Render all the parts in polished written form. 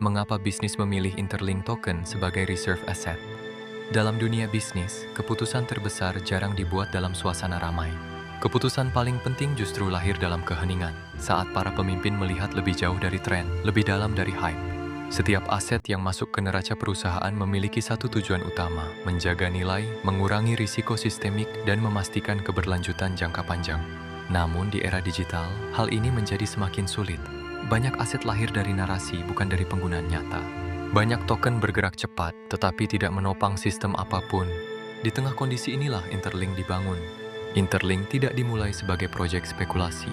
mengapa bisnis memilih Interlink Token sebagai reserve asset? Dalam dunia bisnis, keputusan terbesar jarang dibuat dalam suasana ramai. Keputusan paling penting justru lahir dalam keheningan, saat para pemimpin melihat lebih jauh dari tren, lebih dalam dari hype. Setiap aset yang masuk ke neraca perusahaan memiliki satu tujuan utama, menjaga nilai, mengurangi risiko sistemik, dan memastikan keberlanjutan jangka panjang. Namun di era digital, hal ini menjadi semakin sulit. Banyak aset lahir dari narasi, bukan dari penggunaan nyata. Banyak token bergerak cepat, tetapi tidak menopang sistem apapun. Di tengah kondisi inilah Interlink dibangun. Interlink tidak dimulai sebagai proyek spekulasi.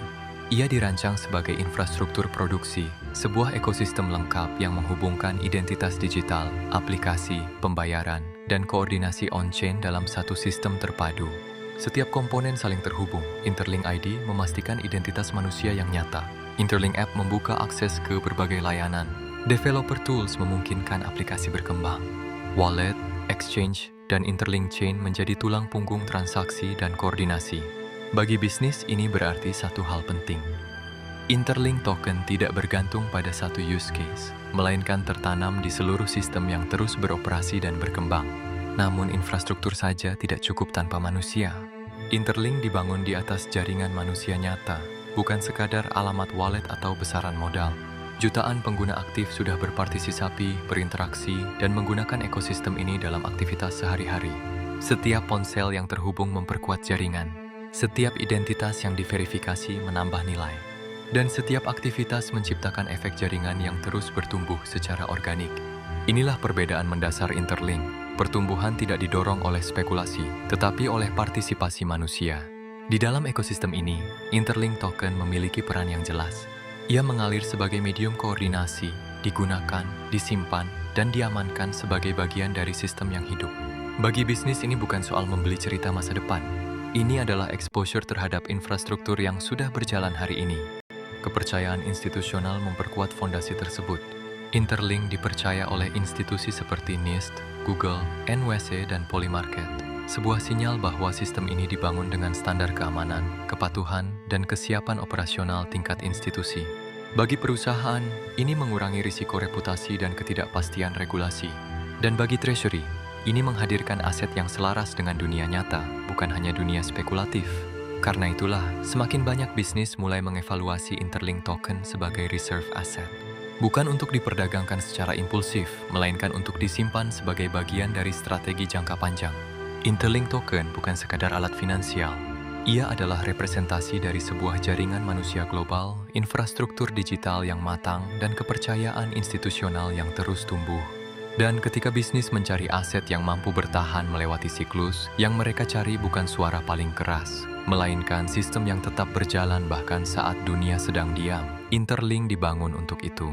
Ia dirancang sebagai infrastruktur produksi, sebuah ekosistem lengkap yang menghubungkan identitas digital, aplikasi, pembayaran, dan koordinasi on-chain dalam satu sistem terpadu. Setiap komponen saling terhubung. Interlink ID memastikan identitas manusia yang nyata. Interlink App membuka akses ke berbagai layanan. Developer tools memungkinkan aplikasi berkembang. Wallet, exchange, dan Interlink Chain menjadi tulang punggung transaksi dan koordinasi. Bagi bisnis, ini berarti satu hal penting. Interlink Token tidak bergantung pada satu use case, melainkan tertanam di seluruh sistem yang terus beroperasi dan berkembang. Namun infrastruktur saja tidak cukup tanpa manusia. Interlink dibangun di atas jaringan manusia nyata, bukan sekadar alamat wallet atau besaran modal. Jutaan pengguna aktif sudah berpartisipasi, berinteraksi, dan menggunakan ekosistem ini dalam aktivitas sehari-hari. Setiap ponsel yang terhubung memperkuat jaringan. Setiap identitas yang diverifikasi menambah nilai. Dan setiap aktivitas menciptakan efek jaringan yang terus bertumbuh secara organik. Inilah perbedaan mendasar Interlink. Pertumbuhan tidak didorong oleh spekulasi, tetapi oleh partisipasi manusia. Di dalam ekosistem ini, Interlink Token memiliki peran yang jelas. Ia mengalir sebagai medium koordinasi, digunakan, disimpan, dan diamankan sebagai bagian dari sistem yang hidup. Bagi bisnis ini bukan soal membeli cerita masa depan. Ini adalah exposure terhadap infrastruktur yang sudah berjalan hari ini. Kepercayaan institusional memperkuat fondasi tersebut. Interlink dipercaya oleh institusi seperti NIST, Google, NWC, dan Polymarket. Sebuah sinyal bahwa sistem ini dibangun dengan standar keamanan, kepatuhan, dan kesiapan operasional tingkat institusi. Bagi perusahaan, ini mengurangi risiko reputasi dan ketidakpastian regulasi. Dan bagi Treasury, ini menghadirkan aset yang selaras dengan dunia nyata, bukan hanya dunia spekulatif. Karena itulah, semakin banyak bisnis mulai mengevaluasi Interlink Token sebagai reserve asset. Bukan untuk diperdagangkan secara impulsif, melainkan untuk disimpan sebagai bagian dari strategi jangka panjang. Interlink Token bukan sekadar alat finansial. Ia adalah representasi dari sebuah jaringan manusia global, infrastruktur digital yang matang, dan kepercayaan institusional yang terus tumbuh. Dan ketika bisnis mencari aset yang mampu bertahan melewati siklus, yang mereka cari bukan suara paling keras, melainkan sistem yang tetap berjalan bahkan saat dunia sedang diam. Interlink dibangun untuk itu.